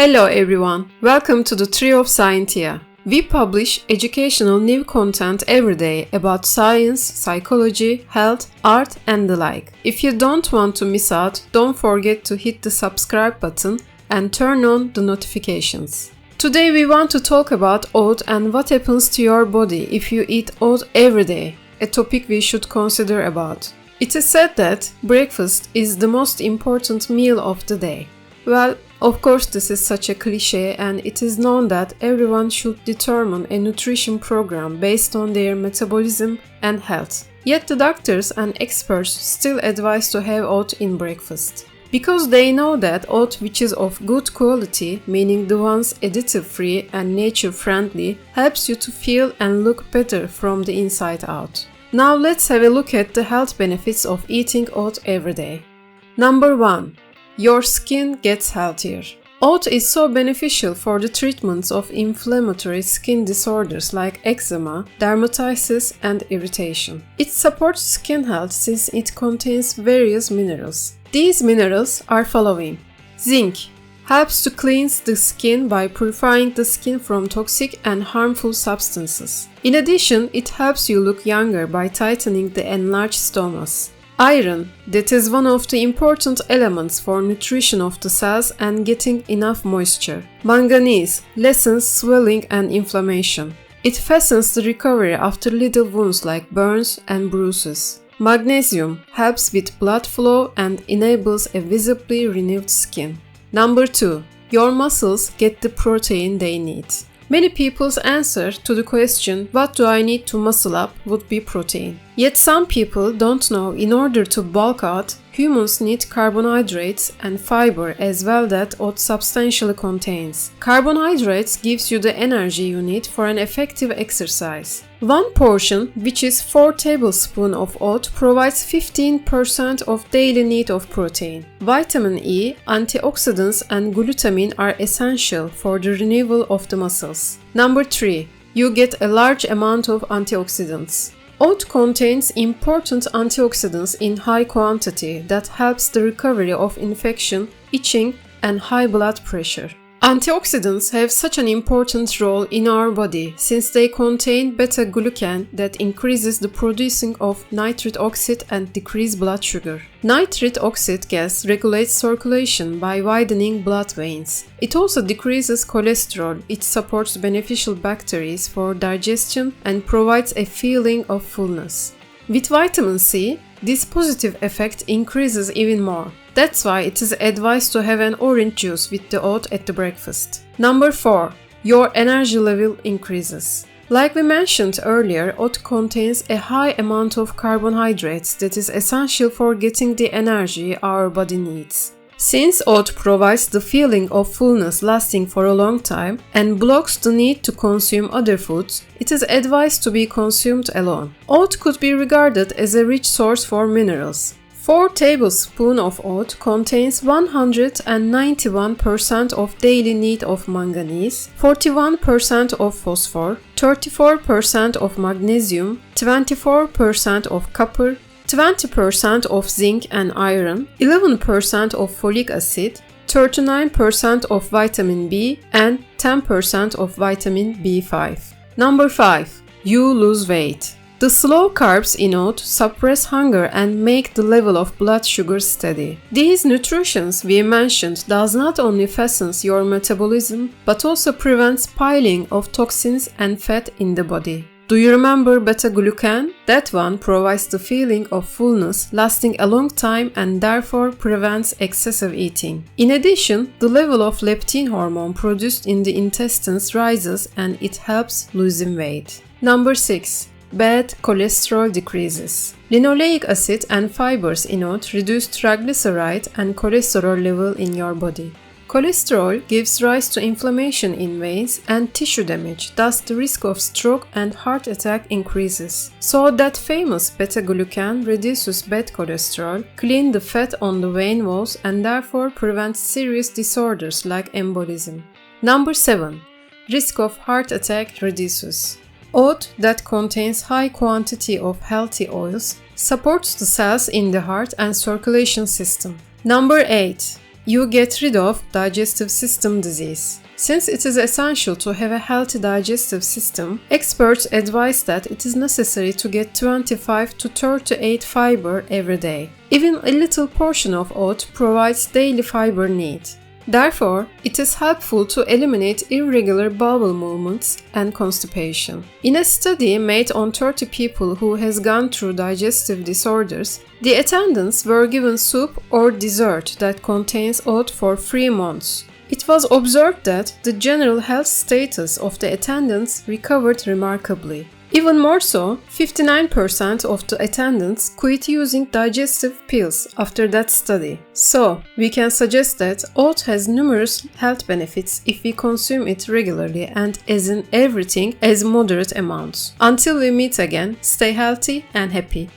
Hello everyone, welcome to the Trio of Scientia. We publish educational new content every day about science, psychology, health, art and the like. If you don't want to miss out, don't forget to hit the subscribe button and turn on the notifications. Today we want to talk about oat and what happens to your body if you eat oat every day, a topic we should consider about. It is said that breakfast is the most important meal of the day. Well, of course this is such a cliché, and it is known that everyone should determine a nutrition program based on their metabolism and health. Yet the doctors and experts still advise to have oat in breakfast. Because they know that oat which is of good quality, meaning the ones additive-free and nature-friendly, helps you to feel and look better from the inside out. Now let's have a look at the health benefits of eating oat every day. Number 1. Your skin gets healthier. Oat is so beneficial for the treatments of inflammatory skin disorders like eczema, dermatitis, and irritation. It supports skin health since it contains various minerals. These minerals are following. Zinc helps to cleanse the skin by purifying the skin from toxic and harmful substances. In addition, it helps you look younger by tightening the enlarged stomachs. Iron, that is one of the important elements for nutrition of the cells and getting enough moisture. Manganese lessens swelling and inflammation. It fastens the recovery after little wounds like burns and bruises. Magnesium helps with blood flow and enables a visibly renewed skin. Number 2. Your muscles get the protein they need. Many people's answer to the question, what do I need to muscle up, would be protein. Yet some people don't know in order to bulk out, humans need carbohydrates and fiber as well that oat substantially contains. Carbohydrates gives you the energy you need for an effective exercise. One portion, which is 4 tablespoons of oat, provides 15% of daily need of protein. Vitamin E, antioxidants and glutamine are essential for the renewal of the muscles. Number 3. You get a large amount of antioxidants. Oat contains important antioxidants in high quantity that helps the recovery of infection, itching, and high blood pressure. Antioxidants have such an important role in our body since they contain beta-glucan that increases the producing of nitric oxide and decrease blood sugar. Nitric oxide gas regulates circulation by widening blood veins. It also decreases cholesterol. It supports beneficial bacteria for digestion and provides a feeling of fullness. With vitamin C, this positive effect increases even more. That's why it is advised to have an orange juice with the oat at the breakfast. Number 4. Your energy level increases. Like we mentioned earlier, oat contains a high amount of carbohydrates that is essential for getting the energy our body needs. Since oat provides the feeling of fullness lasting for a long time and blocks the need to consume other foods, it is advised to be consumed alone. Oat could be regarded as a rich source for minerals. 4 tablespoons of oat contains 191% of daily need of manganese, 41% of phosphor, 34% of magnesium, 24% of copper, 20% of zinc and iron, 11% of folic acid, 39% of vitamin B, and 10% of vitamin B5. Number 5. You lose weight. The slow carbs in oat suppress hunger and make the level of blood sugar steady. These nutrients we mentioned does not only fastens your metabolism but also prevents piling of toxins and fat in the body. Do you remember beta-glucan? That one provides the feeling of fullness lasting a long time and therefore prevents excessive eating. In addition, the level of leptin hormone produced in the intestines rises and it helps losing weight. Number 6. Bad cholesterol decreases. Linoleic acid and fibers in oat reduce triglyceride and cholesterol level in your body. Cholesterol gives rise to inflammation in veins and tissue damage, thus the risk of stroke and heart attack increases. So that famous beta-glucan reduces bad cholesterol, cleans the fat on the vein walls and therefore prevents serious disorders like embolism. Number 7. Risk of heart attack reduces. Oat that contains high quantity of healthy oils supports the cells in the heart and circulation system. Number 8. you get rid of digestive system disease. Since it is essential to have a healthy digestive system, experts advise that it is necessary to get 25 to 38 fiber every day. Even a little portion of oat provides daily fiber need. Therefore, it is helpful to eliminate irregular bowel movements and constipation. In a study made on 30 people who has gone through digestive disorders, the attendants were given soup or dessert that contains oat for 3 months. It was observed that the general health status of the attendants recovered remarkably. Even more so, 59% of the attendants quit using digestive pills after that study. So, we can suggest that oat has numerous health benefits if we consume it regularly and as in everything as moderate amounts. Until we meet again, stay healthy and happy.